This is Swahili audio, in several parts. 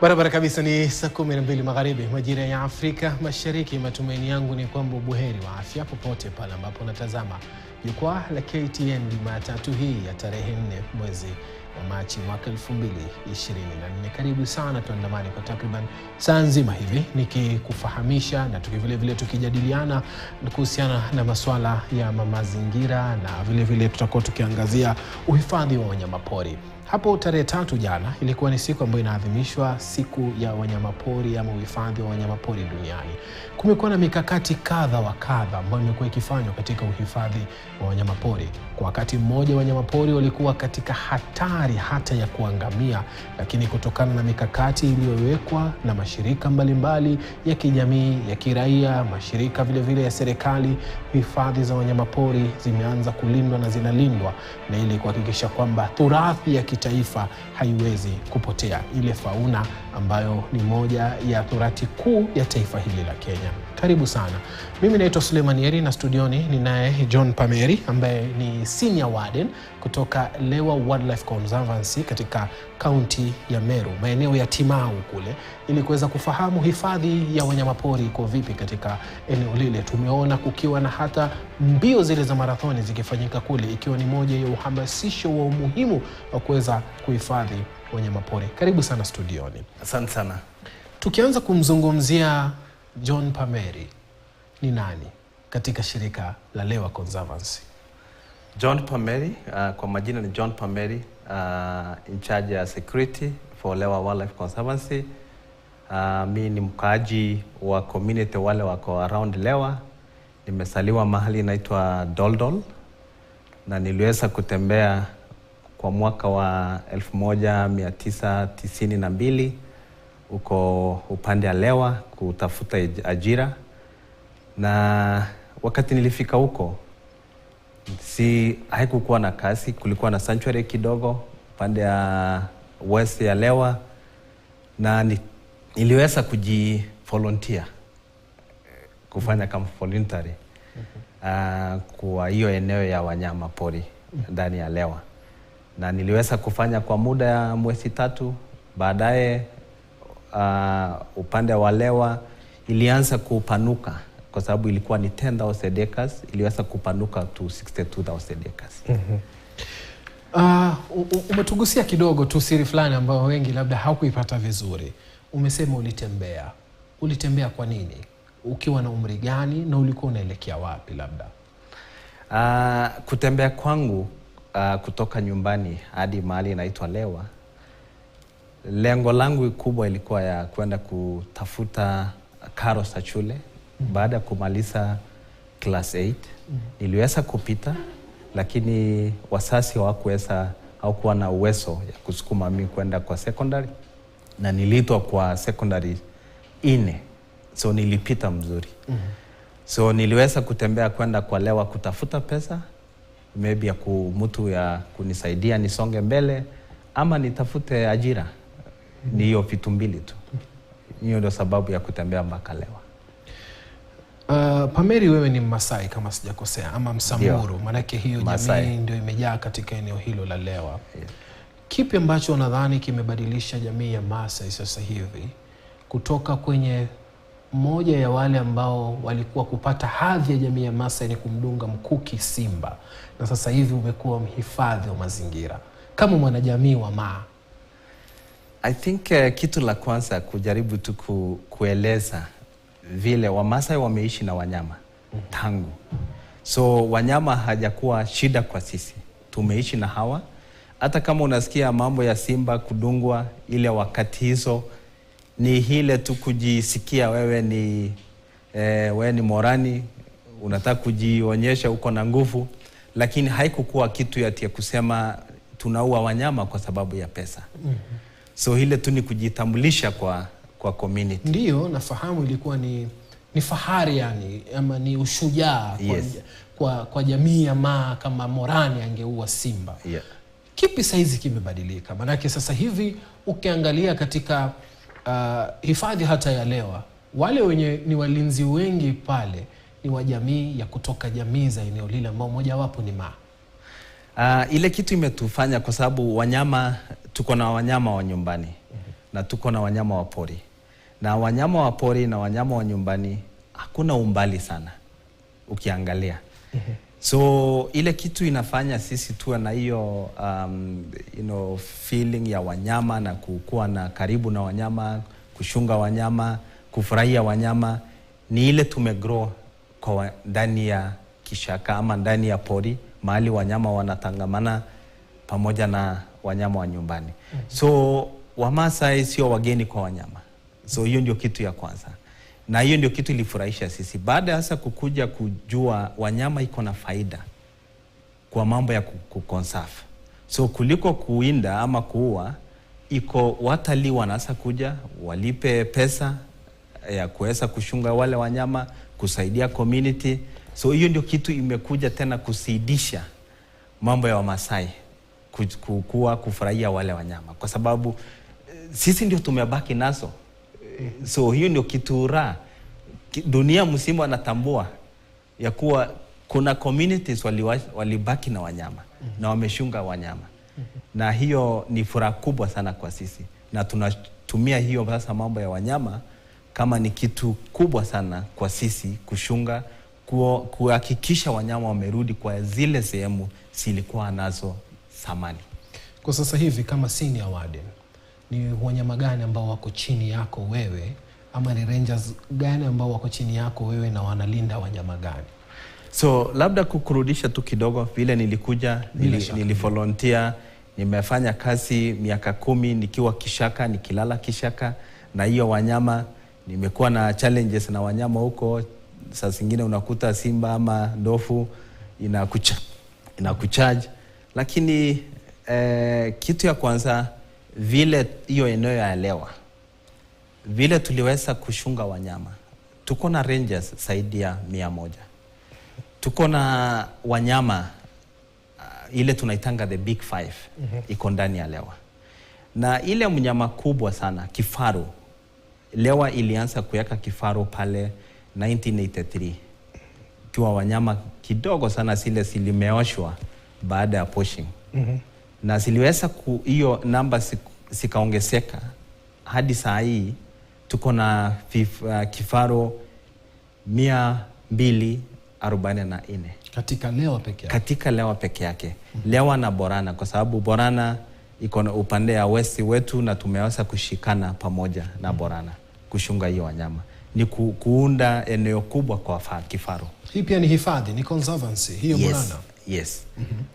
Barabara kabisa, ni saa 12 magharibi majira ya Afrika Mashariki. Matumaini yangu ni kwamba buheri wa afya popote pale ambapo unatazama Jukwaa La KTN Jumatatu hii ya tarehe 4 mwezi wa Machi mwaka 2024. Karibu sana, tuandamane kwa takriban saa nzima hivi nikikufahamisha na vile vile tukijadiliana kuhusiana na masuala ya mazingira, na vile vile tutakuwa tukiangazia uhifadhi wa wanyamapori. Hapo tarehe 3 jana ilikuwa ni siku ambayo inaadhimishwa siku ya wanyamapori ama uhifadhi wa wanyamapori duniani. Kumekuwa na mikakati kadha wa kadha ambayo imekuwa ikifanywa katika uhifadhi wa wanyamapori. Kwa wakati mmoja wanyamapori walikuwa katika hatari hata ya kuangamia, lakini kutokana na mikakati iliyowekwa na mashirika mbalimbali ya kijamii, ya kiraia, mashirika vile vile ya serikali, hifadhi za wanyamapori zimeanza kulindwa na zinalindwa, na ili kuhakikisha kwamba turathi ya kitaifa haiwezi kupotea, ile fauna ambayo ni moja ya turathi kuu ya taifa hili la Kenya. Karibu sana. Mimi naitwa Suleiman Yeri na studioni ninaye John Pameri ambaye ni Senior Warden kutoka Lewa Wildlife Conservancy katika kaunti ya Meru, maeneo ya Timau kule, ili kuweza kufahamu hifadhi ya wanyamapori iko vipi katika eneo lile. Tumeona kukiwa na hata mbio zile za marathoni zikifanyika kule, ikiwa ni moja ya uhamasisho wa umuhimu wa kuweza kuhifadhi wanyamapori. Karibu sana studioni. Asante sana. Tukianza kumzungumzia John Pameri, ni nani katika shirika la Lewa Conservancy? John Pameri, kwa majina ni John Pameri, in charge ya security for Lewa Wildlife Conservancy. Mimi ni mkaaji wa community wale wako around Lewa. Nimesaliwa mahali inaitwa Doldol, na niliweza kutembea kwa mwaka wa 1992 uko upande ya Lewa kutafuta ajira, na wakati nilifika huko haikukuwa na kazi. Kulikuwa na sanctuary kidogo upande ya west ya Lewa, na niliweza kujivolunteer kufanya kama voluntary kwa hiyo eneo ya wanyama pori ndani ya Lewa, na niliweza kufanya kwa muda ya mwezi 3. Baadaye upande wa Lewa ilianza kupanuka kwa sababu ilikuwa ni 10,000 acres, iliweza kupanuka to 62,000 acres. Umetugusia kidogo tu siri fulani ambayo wengi labda hawakuipata vizuri. Umesema ulitembea kwa nini? Ukiwa na umri gani na ulikuwa unaelekea wapi labda? Kutembea kwangu kutoka nyumbani hadi mahali inaitwa Lewa, lengo langu kubwa ilikuwa ya kwenda kutafuta karo za shule. Baada ya kumaliza class 8 niliweza kupita, lakini wasasi hawakuwa na uwezo ya kusukuma mimi kwenda kwa secondary, na niliitwa kwa secondary 4, so nilipita mzuri. So niliweza kutembea kwenda kwa Lewa kutafuta pesa, maybe ya mtu ya kunisaidia nisonge mbele ama nitafute ajira. Ni hiyo vitu mbili tu. Hiyo ndio sababu ya kutembea mpaka Lewa. Pameri, wewe ni Masai kama sijakosea, ama Msamburu, manake hiyo jamii ndio imejaa katika eneo hilo la Lewa. Yeah. Kipi ambacho unadhani kimebadilisha jamii ya Masai sasa hivi kutoka kwenye mmoja ya wale ambao walikuwa kupata hadhi ya jamii ya Masai ni kumdunga mkuki simba, na sasa hivi umekuwa mhifadhi wa mazingira kama mwanajamii wa Maa? I think kitu la kwanza kujaribu tu kueleza vile Wamasai wameishi na wanyama tangu. So wanyama hajakuwa shida kwa sisi. Tumeishi na hawa. Hata kama unasikia mambo ya simba kudungwa, ile wakati hizo ni hile tu kujisikia wewe ni morani, unataka kujionyesha uko na nguvu, lakini haikukuwa kitu ya kusema tunaua wanyama kwa sababu ya pesa. So hile tu ni kujitambulisha kwa community. Ndiyo, nafahamu ilikuwa ni fahari yani, ama ni ushujaa. Yes. Kwa jamii ya Maa kama morani angeua simba. Yeah. Kipi saizi kimebadilika? Manake sasa hivi ukiangalia katika hifadhi hata ya Lewa, wale wenye ni walinzi wengi pale ni wa jamii ya kutoka jamii za eneo lile ambao moja wapo ni Maa. Ile kitu imetufanya kwa sababu wanyama, tuko na wanyama wa nyumbani. na tuko na wanyama wa pori. Na wanyama wa pori na wanyama wa nyumbani hakuna umbali sana ukiangalia. So ile kitu inafanya sisi tuwe na hiyo feeling ya wanyama na kukuwa na karibu na wanyama, kushunga wanyama, kufurahia wanyama, ni ile tumegrow kwa ndani ya kishaka ama ndani ya pori, mahali wanyama wanatangamana pamoja na wanyama wa nyumbani. So Wamasai sio wageni kwa wanyama. So hiyo ndio kitu ya kwanza. Na hiyo ndio kitu ilifurahisha sisi. Baada hasa kukuja kujua wanyama iko na faida kwa mambo ya kuconserve. So kuliko kuinda ama kuua, iko watalii wanasa kuja, walipe pesa ya kuweza kushunga wale wanyama, kusaidia community. So hiyo ndio kitu imekuja tena kusaidisha mambo ya Wamasai kufurahia wale wanyama. Kwa sababu sisi ndio tumebaki nazo. So hiyo ndio kitu raha. Dunia mzima wanatambua ya kuwa kuna communities walibaki na wanyama na wameshunga wanyama. Na hiyo ni furaha kubwa sana kwa sisi. Na tunatumia hiyo sasa mambo ya wanyama kama ni kitu kubwa sana kwa sisi kushunga, kuhakikisha wanyama wamerudi kwa zile sehemu zilikuwa nazo zamani. Kwa sasa hivi kama senior warden, ni wanyama gani ambao wako chini yako wewe, ama ni rangers gani ambao wako chini yako wewe na wanalinda wanyama gani? So labda kukurudisha tu kidogo, vile nilikuja nilivolunteer, nimefanya kazi miaka 10 nikiwa kishaka, nikilala kishaka na hiyo wanyama. Nimekuwa na challenges na wanyama huko. Saa zingine unakuta simba ama ndovu inakucharge. Lakini kitu ya kwanza, vile hiyo eneo ya Lewa, vile tuliweza kushunga wanyama, tuko na rangers zaidi ya 100. Tuko na wanyama ile tunaitanga the big 5 iko ndani ya Lewa. Na ile mnyama kubwa sana, kifaru, Lewa ilianza kuweka kifaru pale 1983. Kiwa wanyama kidogo sana, zile zilimeoshwa baada ya poaching. Na ziliweza hiyo namba zikaongezeka hadi saa hii tuko na kifaru 244 katika Lewa peke yake. Katika Lewa peke yake. Lewa na Borana, kwa sababu Borana iko na upande ya west wetu na tumeweza kushikana pamoja na Borana kushunga hiyo wanyama. Ni kuunda eneo kubwa kwa kifaru. Hii pia ni hifadhi, ni conservancy hiyo Borana. Yes.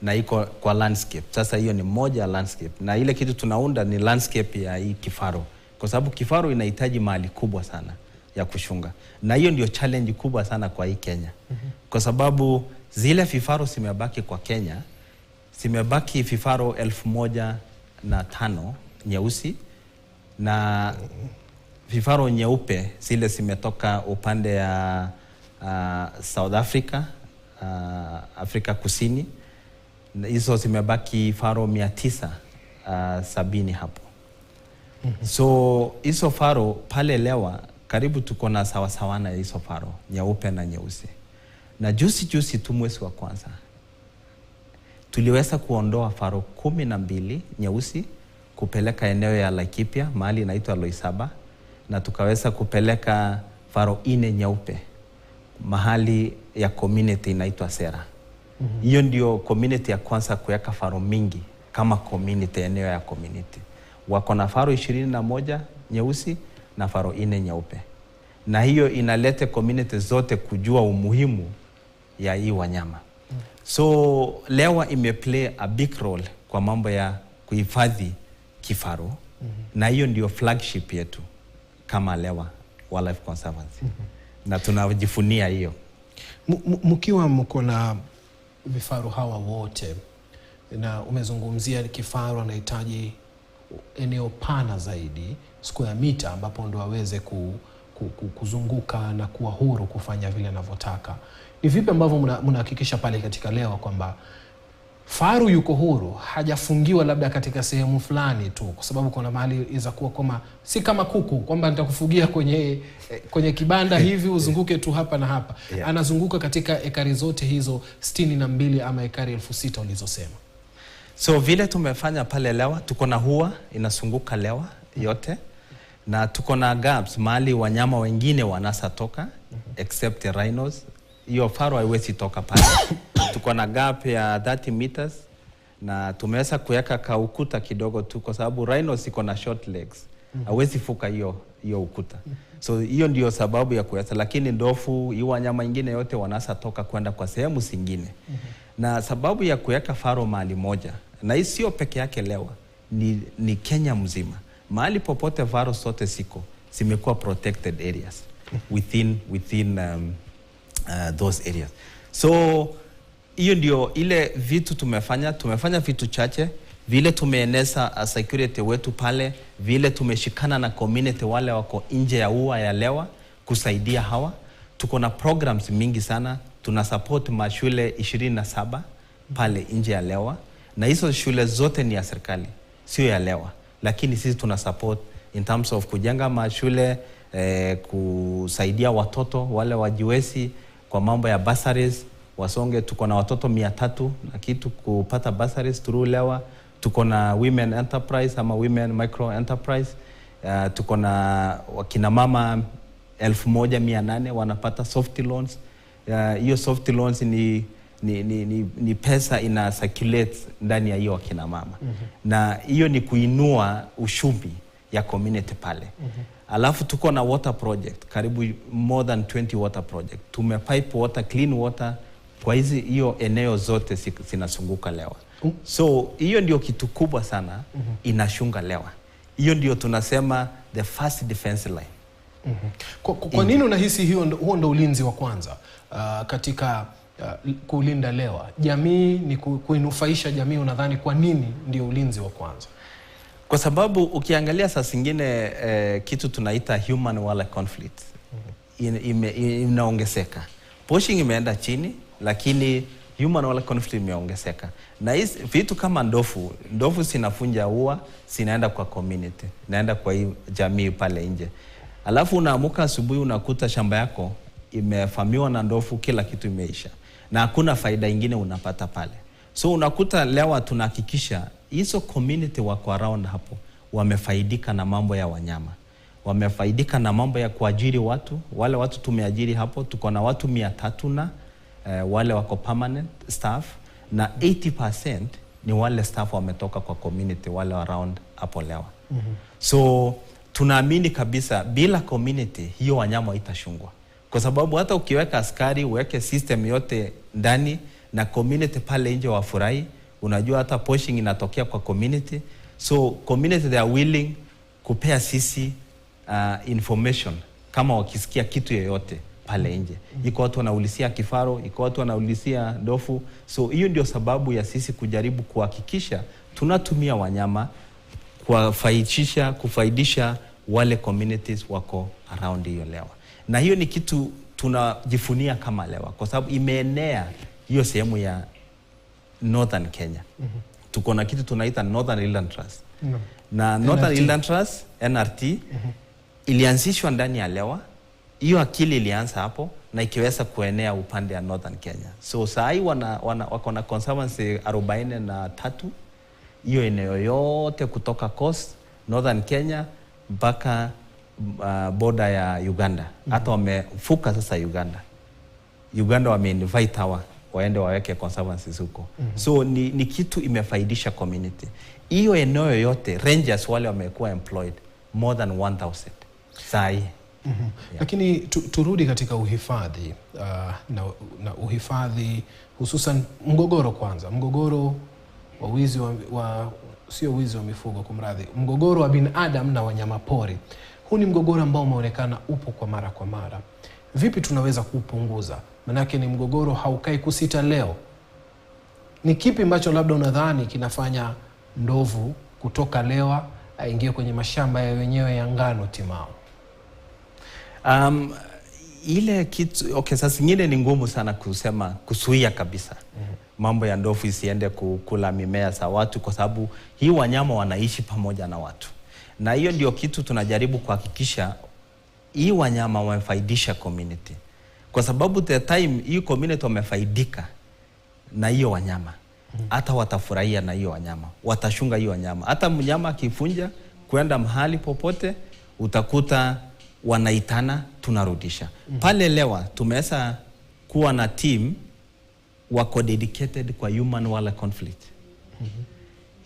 Na iko kwa landscape. Sasa hiyo ni moja landscape. Na ile kitu tunaunda ni landscape ya hii kifaru. Kwa sababu kifaru inahitaji mahali kubwa sana ya kushunga. Na hiyo ndio challenge kubwa sana kwa hii Kenya. Kwa sababu zile vifaru zimebaki kwa Kenya, zimebaki vifaru 1005 nyeusi, na vifaru nyeupe zile zimetoka upande ya South Africa, Afrika Kusini. Hizo zimebaki vifaru 970 hapo. So hizo faro pale Lewa karibu tuko na sawa na hizo faro nyeupe na nyeusi. Na juzi tu mwezi wa kwanza tuliweza kuondoa faro 12 nyeusi kupeleka eneo ya Laikipia, mahali inaitwa Loisaba, na tukaweza kupeleka faro 4 nyeupe mahali ya community inaitwa Sera. Hiyo ndio community ya kwanza kuweka faro mingi kama community, eneo ya community. Wako na faro 21 nyeusi na faro 4 nyeupe. Na hiyo inalete community zote kujua umuhimu ya hii wanyama. So Lewa imeplay a big role kwa mambo ya kuhifadhi kifaru. Na hiyo ndio flagship yetu kama Lewa Wildlife Conservancy. Na tunajifunia hiyo. Mkiwa mko na vifaru hawa wote, na umezungumzia kifaru anahitaji eneo pana zaidi, square meter, ambapo ndo aweze kuzunguka na kuwa huru kufanya vile anavyotaka. Ni vipi ambavyo mnahakikisha pale katika Lewa kwamba faru yuko huru, hajafungiwa labda katika sehemu fulani tu, kwa sababu kuna mahali iza kuwa kama si kama kuku kwamba nitakufugia kwenye kibanda hivi uzunguke tu hapa na hapa. Anazunguka katika ekari zote hizo 62 ama ekari 6000 ulizosema. So vile tumefanya pale Lewa, tuko na hua inazunguka Lewa yote, na tuko na gaps mahali wanyama wengine wanasa toka except the rhinos. Hiyo faru haiwezi toka pale. Tuko na gap ya 30 meters na tumeweza kuweka ka ukuta kidogo tu kwa sababu rhinos iko na short legs. Hawezi fuka hiyo ukuta. So hiyo ndio sababu ya kuweza, lakini ndovu, hiyo wanyama wengine yote wanasa toka kwenda kwa sehemu zingine. Na sababu ya kuweka faru mahali moja, na hii sio peke yake Lewa, ni Kenya mzima. Mahali popote faru zote siko, zimekuwa protected areas within those areas. So hiyo ndio ile vitu tumefanya vitu chache, vile tumeeneza security wetu pale, vile tumeshikana na community wale wako nje ya ua ya Lewa kusaidia hawa. Tuko na programs mingi sana, tuna support mashule 27 pale nje ya Lewa, na hizo shule zote ni ya serikali, sio ya Lewa, lakini sisi tuna support in terms of kujenga mashule, kusaidia watoto wale wajiwezi kwa mambo ya bursaries, wasonge. Tuko na watoto 300 na kitu kupata bursaries through Lewa. Tuko na women enterprise ama women micro enterprise. Tuko na wakina mama 1800 wanapata soft loans. Hiyo soft loans ni pesa ina circulate ndani ya hiyo wakina mama. Na hiyo ni kuinua uchumi ya community pale. Alafu tuko na water project, karibu more than 20 water project. Tumepipe water, clean water kwa hiyo eneo zote zinazunguka Lewa. So hiyo ndio kitu kubwa sana inashunga Lewa. Hiyo ndio tunasema the first defense line. Kwa nini unahisi huo ndo ulinzi wa kwanza katika kulinda Lewa? Jamii ni kuinufaisha jamii, unadhani kwa nini ndio ulinzi wa kwanza? Kwa sababu ukiangalia saa zingine kitu tunaita human wildlife conflict inaongezeka. Poaching imeenda chini, lakini human wildlife conflict imeongezeka. Na hizi vitu kama ndovu zinafunja ua, zinaenda kwa community, naenda kwa hii jamii pale nje. Alafu unaamuka asubuhi unakuta shamba yako imefamiwa na ndovu, kila kitu imeisha, na hakuna faida ingine unapata pale. So unakuta Lewa tunahakikisha hizo community wako around hapo wamefaidika na mambo ya wanyama, wamefaidika na mambo ya kuajiri watu. Wale watu tumeajiri hapo, tuko na watu 300 na wale wako permanent staff, na 80% ni wale staff wametoka kwa community wale around hapo Lewa. So tunaamini kabisa bila community hiyo wanyama itashungwa, kwa sababu hata ukiweka askari uweke system yote ndani na community pale nje wafurahi, unajua hata poaching inatokea kwa community. So community they are willing kupea sisi information kama wakisikia kitu yoyote pale nje. Iko watu wanaulisia kifaru, iko watu wanaulisia ndovu. So hiyo ndio sababu ya sisi kujaribu kuhakikisha tunatumia wanyama kufaidisha wale communities wako around hiyo Lewa. Na hiyo ni kitu tunajifunia kama Lewa, kwa sababu imeenea hiyo sehemu ya Northern Kenya. Tuko na kitu tunaita Northern Inland Trust. Na Northern Inland Trust, NRT, ilianzishwa ndani ya Lewa. Hiyo akili ilianza hapo na ikiweza kuenea upande ya Northern Kenya. So saa hii wako na conservancy 43. Hiyo eneo yote kutoka coast Northern Kenya mpaka border ya Uganda. Hata wamefuka sasa Uganda wameinvite hawa waende waweke conservancies huko. So ni kitu imefaidisha community. Hiyo eneo yote rangers wale wamekuwa employed more than 1000 saa hii. Yeah. Lakini turudi katika uhifadhi na uhifadhi hususan mgogoro kwanza. Mgogoro wa wizi sio wizi wa mifugo, kumradhi. Mgogoro wa binadamu na wanyama pori. Huu ni mgogoro ambao umeonekana upo kwa mara. Vipi tunaweza kupunguza? Manake ni mgogoro haukai kusita leo. Ni kipi ambacho labda unadhani kinafanya ndovu kutoka Lewa aingie kwenye mashamba ya wenyewe ya ngano timao? Ile kitu sasa zingine ni ngumu sana kusema kuzuia kabisa. Mambo ya ndovu isiende kukula mimea za watu, kwa sababu hii wanyama wanaishi pamoja na watu. Na hiyo ndio kitu tunajaribu kuhakikisha hii wanyama wamefaidisha community. Kwa sababu the time hii community wamefaidika na hiyo wanyama, hata watafurahia na hiyo wanyama, watashunga hiyo wanyama. Hata mnyama akifunja, kwenda mahali popote, utakuta wanaitana, tunarudisha. Pale Lewa tumeweza kuwa na team wako dedicated kwa human wala conflict.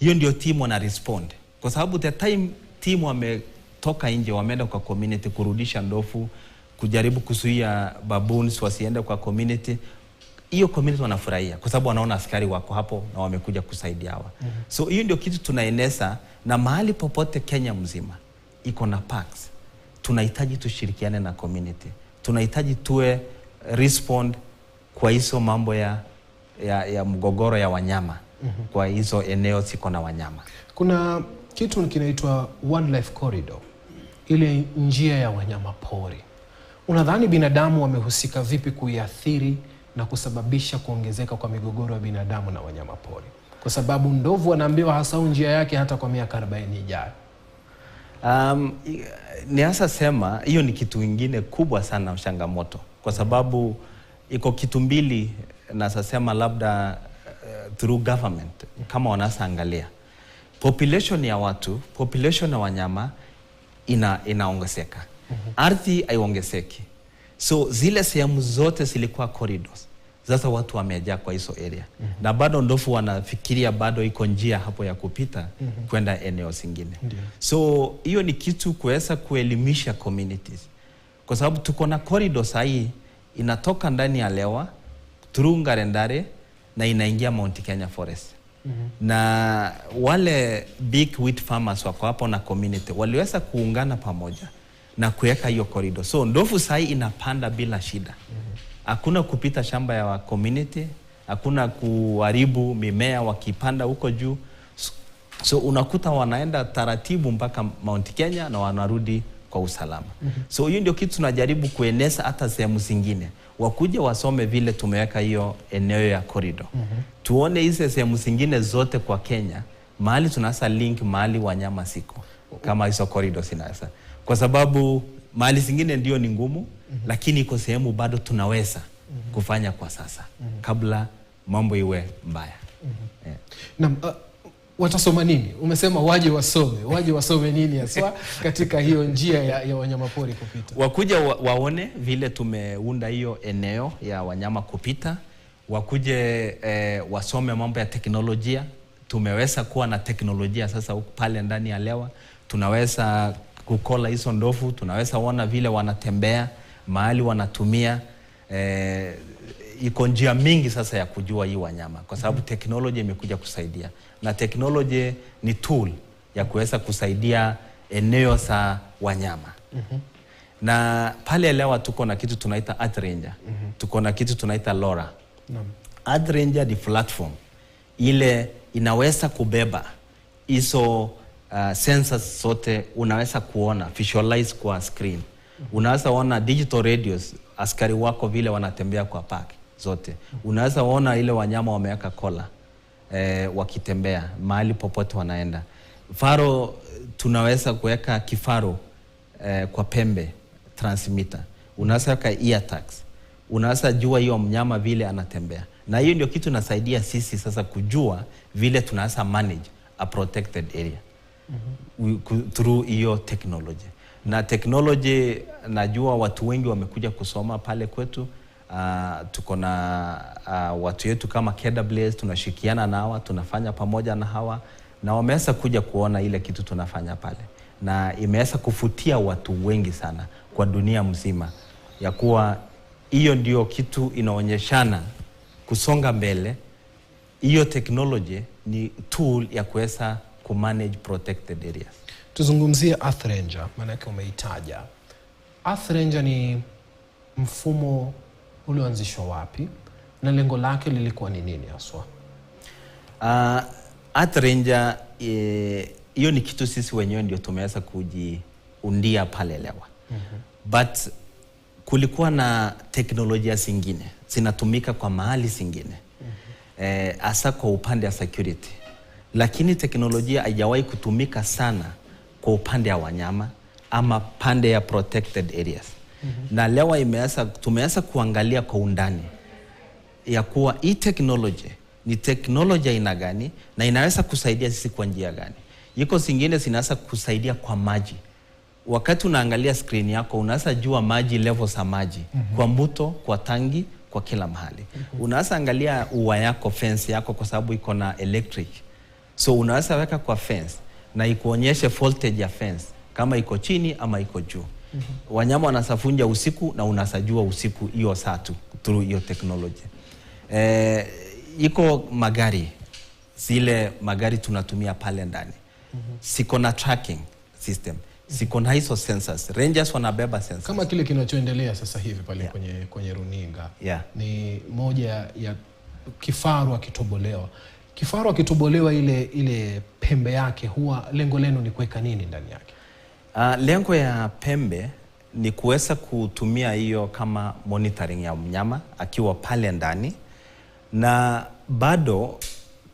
Hiyo ndio team wana respond. Kwa sababu the time team wametoka nje, wameenda kwa community kurudisha ndovu, kujaribu kuzuia baboons wasiende kwa community, hiyo community wanafurahia kwa sababu wanaona askari wako hapo na wamekuja kusaidia hawa. So hiyo ndio kitu tunaeneza, na mahali popote Kenya mzima iko na parks. Tunahitaji tushirikiane na community. Tunahitaji tuwe respond kwa hizo mambo ya mgogoro ya wanyama. Kwa hizo eneo ziko na wanyama. Kuna kitu kinaitwa One Life Corridor, ile njia ya wanyama pori. Unadhani binadamu wamehusika vipi kuiathiri na kusababisha kuongezeka kwa migogoro ya binadamu na wanyama pori? Kwa sababu ndovu wanaambiwa hasau njia yake hata kwa miaka 40 ijayo. Ni hasa sema hiyo ni kitu kingine kubwa sana changamoto, kwa sababu iko kitu mbili na sasema labda through government kama wanasa angalia. Population ya watu, population ya wanyama inaongezeka. Ardhi haiongezeki. So zile sehemu zote zilikuwa corridors. Sasa watu wamejaa kwa hizo area. Na bado ndovu wanafikiria bado iko njia hapo ya kupita kwenda eneo zingine. So hiyo ni kitu kuweza kuelimisha communities. Kwa sababu tuko na corridors hii inatoka ndani ya Lewa, through Ngarendare na inaingia Mount Kenya Forest. Na wale big wheat farmers wako hapo na community waliweza kuungana pamoja na kuweka hiyo corridor. So ndovu sahi inapanda bila shida. Hakuna kupita shamba ya community, hakuna kuharibu mimea wakipanda huko juu. So unakuta wanaenda taratibu mpaka Mount Kenya na wanarudi kwa usalama. So hiyo ndio kitu tunajaribu kueneza hata sehemu zingine. Wakuje wasome vile tumeweka hiyo eneo ya corridor. Tuone hizo sehemu zingine zote kwa Kenya, mahali tunasa link mahali wanyama siko. Kama hizo corridor sinasa. Kwa sababu mahali zingine ndio ni ngumu, lakini iko sehemu bado tunaweza kufanya kwa sasa kabla mambo iwe mbaya. Na watasoma nini? Umesema waje wasome. Waje wasome nini haswa katika hiyo njia ya wanyamapori kupita? Wakuja waone vile tumeunda hiyo eneo ya wanyama kupita. Wakuje wasome mambo ya teknolojia. Tumeweza kuwa na teknolojia sasa pale ndani ya Lewa. Tunaweza kukola hizo ndovu, tunaweza ona vile wanatembea, mahali wanatumia. Iko njia mingi sasa ya kujua hii wanyama, kwa sababu teknolojia imekuja kusaidia, na teknolojia ni tool ya kuweza kusaidia eneo za wanyama. Na pale Lewa tuko na kitu tunaita Earth Ranger, tuko na kitu tunaita LoRa. Earth Ranger ni platform ile inaweza kubeba hizo sensors zote, unaweza kuona, visualize kwa screen. Unaweza ona digital radios, askari wako vile wanatembea kwa park zote. Unaweza ona ile wanyama wameweka kola wakitembea mahali popote wanaenda. Faro tunaweza kuweka kifaro kwa pembe transmitter. Unaweza weka ear tags. Unaweza jua hiyo mnyama vile anatembea. Na hiyo ndio kitu nasaidia sisi sasa kujua vile tunaweza manage a protected area. Through hiyo technology. Na technology najua watu wengi wamekuja kusoma pale kwetu. Tuko na watu yetu kama KWS, tunashirikiana na hawa, tunafanya pamoja na hawa, na wameweza kuja kuona ile kitu tunafanya pale, na imeweza kufutia watu wengi sana kwa dunia mzima, ya kuwa hiyo ndio kitu inaonyeshana kusonga mbele. Hiyo technology ni tool ya kuweza kumanage protected areas. Tuzungumzie Earth Ranger, maana yake umeitaja. Earth Ranger ni mfumo ulioanzishwa wapi na lengo lake lilikuwa ni nini haswa? Earth Ranger hiyo ni kitu sisi wenyewe ndio tumeweza kujiundia pale Lewa. But kulikuwa na teknolojia zingine zinatumika kwa mahali zingine. Hasa kwa upande wa security. Lakini teknolojia haijawahi kutumika sana kwa upande wa wanyama ama pande ya protected areas. Na Lewa tumeweza kuangalia kwa undani ya kuwa hii teknolojia ni teknolojia aina gani na inaweza kusaidia sisi kwa njia gani. Iko zingine zinaweza kusaidia kwa maji. Wakati unaangalia screen yako unaweza jua maji, level za maji kwa mto, kwa tangi, kwa kila mahali. Unaweza angalia ua yako, fence yako, kwa sababu iko na electric. So unaweza weka kwa fence na ikuonyeshe voltage ya fence kama iko chini ama iko juu. Wanyama wanasafunja usiku na unasajua usiku hiyo saa tu through hiyo teknolojia. Iko magari, zile magari tunatumia pale ndani. Siko na tracking system. Siko na hizo sensors. Rangers wanabeba sensors. Kama kile kinachoendelea sasa hivi pale kwenye runinga. Ni moja ya kifaru akitobolewa. Kifaru akitobolewa ile pembe yake, huwa lengo lenu ni kuweka nini ndani yake? Lengo ya pembe ni kuweza kutumia hiyo kama monitoring ya mnyama akiwa pale ndani, na bado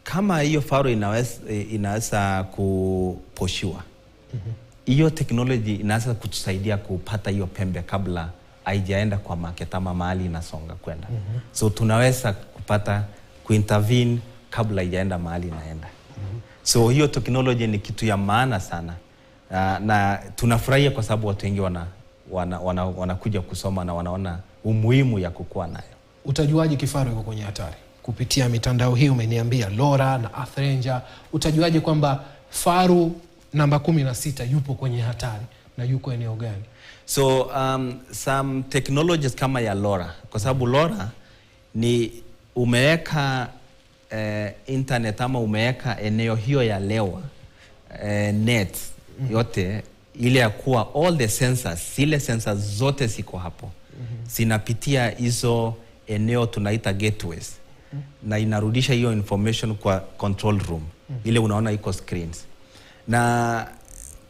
kama hiyo faru inaweza kuposhiwa. Hiyo technology inaweza kutusaidia kupata hiyo pembe kabla haijaenda kwa market ama mahali inasonga kwenda. So tunaweza kupata kuintervene kabla haijaenda mahali inaenda. So hiyo technology ni kitu ya maana sana. Na tunafurahia kwa sababu watu wengi wanakuja kusoma na wanaona umuhimu ya kukua nayo. Utajuaje kifaru yuko kwenye hatari? Kupitia mitandao hii umeniambia LoRa na Earth Ranger. Utajuaje kwamba faru namba 16 yupo kwenye hatari na yuko eneo gani? So some technologies kama ya LoRa, kwa sababu LoRa ni umeweka internet ama umeweka eneo hiyo ya lewa net yote ile ya kuwa all the sensors, zile sensors zote ziko hapo. Zinapitia hizo eneo tunaita gateways. Na inarudisha hiyo information kwa control room. Ile unaona iko screens. Na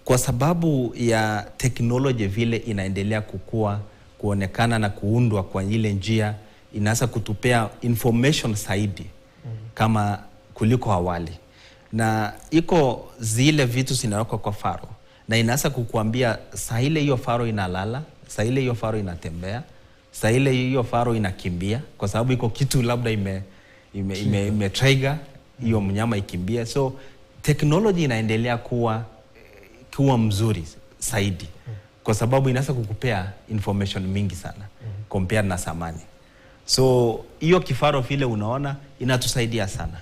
kwa sababu ya technology vile inaendelea kukua, kuonekana na kuundwa kwa ile njia, inaweza kutupea information zaidi kama kuliko awali. Na iko zile vitu zinawekwa kwa faru na inaweza kukuambia saa ile hiyo faru inalala, saa ile hiyo faru inatembea, saa ile hiyo faru inakimbia, kwa sababu iko kitu labda ime trigger hiyo mnyama ikimbia. So technology inaendelea kuwa mzuri zaidi, kwa sababu inaweza kukupea information mingi sana compared na zamani. So hiyo kifaru vile unaona inatusaidia sana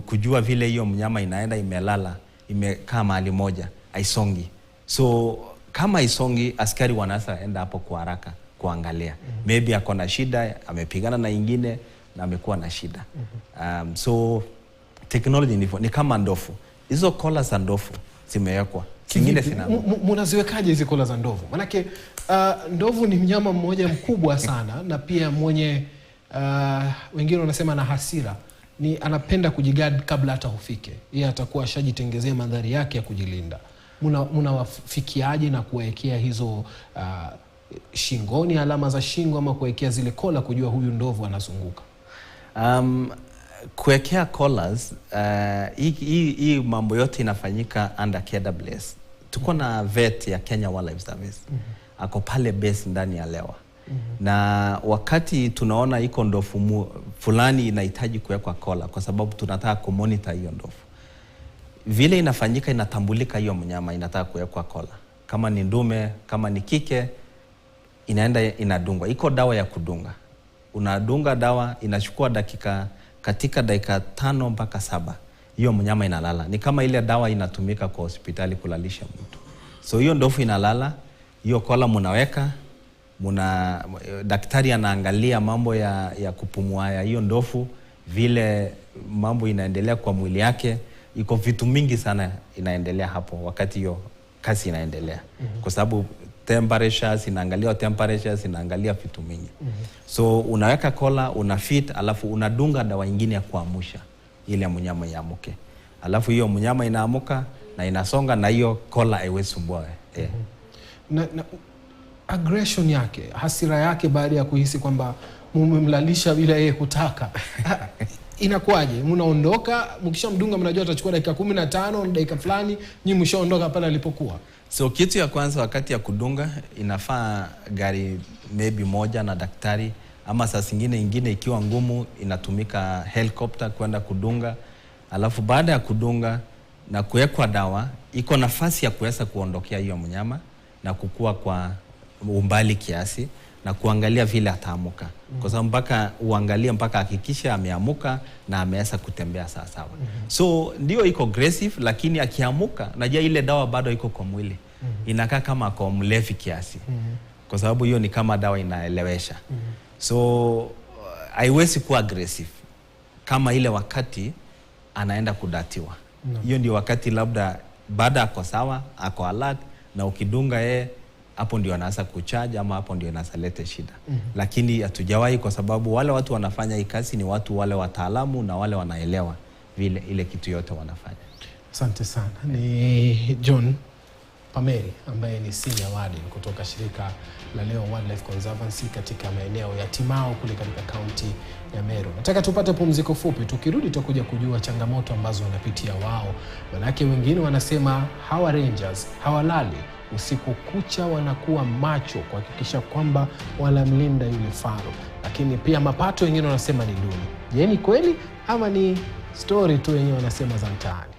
kujua vile hiyo mnyama inaenda, imelala, imekaa mahali moja, haisongi. So kama haisongi, askari wanaweza enda hapo kwa haraka kuangalia. Maybe ako na shida, amepigana na ingine na amekuwa na shida. So technology ni kama ndovu. Hizo kola za ndovu zimewekwa. Kingine sina. Mnaziwekaje hizo kola za ndovu? Manake ndovu ni mnyama mmoja mkubwa sana na pia mwenye wengine wanasema na hasira. Ni anapenda kujigard kabla hata ufike. Yeye atakuwa ashajitengezea mandhari yake ya kujilinda. Mnawafikiaje na kuwekea hizo shingoni, alama za shingo, ama kuwekea zile kola kujua huyu ndovu anazunguka? Kuwekea collars, hii mambo yote inafanyika under KWS. Tuko na vet ya Kenya Wildlife Service. Ako pale base ndani ya lewa. Na wakati tunaona iko ndovu fulani inahitaji kuwekwa kola, kwa sababu tunataka kumonitor hiyo ndovu. Vile inafanyika, inatambulika hiyo mnyama inataka kuwekwa kola. Kama ni ndume, kama ni kike, inaenda inadungwa. Iko dawa ya kudunga. Unadunga dawa, inachukua katika dakika 5 mpaka 7. Hiyo mnyama inalala. Ni kama ile dawa inatumika kwa hospitali kulalisha mtu. So hiyo ndovu inalala, hiyo kola munaweka, daktari anaangalia mambo ya kupumua ya hiyo ndovu, vile mambo inaendelea kwa mwili yake. Iko vitu mingi sana inaendelea hapo wakati hiyo kazi inaendelea. Kwa sababu temperatures, inaangalia temperatures, inaangalia vitu mingi. So unaweka kola, unafit, alafu unadunga dawa nyingine ya kuamsha ile mnyama iamuke. Alafu hiyo mnyama inaamuka na inasonga, na hiyo kola haiwezi sumbua. Na aggression yake, hasira yake baada ya kuhisi kwamba mmemlalisha bila yeye kutaka. Inakuwaje? Mnaondoka, mkishamdunga mnajua atachukua dakika 15, dakika fulani, nyinyi mshaondoka pale alipokuwa. So kitu ya kwanza wakati ya kudunga, inafaa gari maybe moja na daktari, ama saa zingine ikiwa ngumu inatumika helicopter kwenda kudunga. Alafu baada ya kudunga, na kuwekwa dawa, iko nafasi ya kuweza kuondokea hiyo mnyama na kukua kwa umbali kiasi na kuangalia vile ataamuka. Kwa sababu mpaka uangalie mpaka hakikisha ameamuka na ameweza kutembea sawa. So ndio iko aggressive, lakini akiamuka najua ile dawa bado iko kwa mwili. Inakaa kama kwa mlevi kiasi. Kwa sababu hiyo ni kama dawa inaelewesha. So haiwezi kuwa aggressive kama ile wakati anaenda kudatiwa. Hiyo ndio wakati labda baada ako sawa, ako alert, na ukidunga hapo ndio anaanza kucharge ama hapo ndio inasalete shida. Lakini hatujawahi, kwa sababu wale watu wanafanya hii kazi ni watu wale wataalamu na wale wanaelewa vile ile kitu yote wanafanya. Asante sana. Ni John Pameri ambaye ni senior warden kutoka shirika la Leo Wildlife Conservancy katika maeneo ya Timao kule katika kaunti ya Meru. Nataka tupate pumziko fupi, tukirudi tutakuja kujua changamoto ambazo wanapitia wao. Manake wengine wanasema hawa rangers hawalali usiku kucha, wanakuwa macho kuhakikisha kwamba wanamlinda yule faru. Lakini pia mapato wengine wanasema ni duni. Je, ni kweli ama ni story tu wenyewe wanasema za mtaani?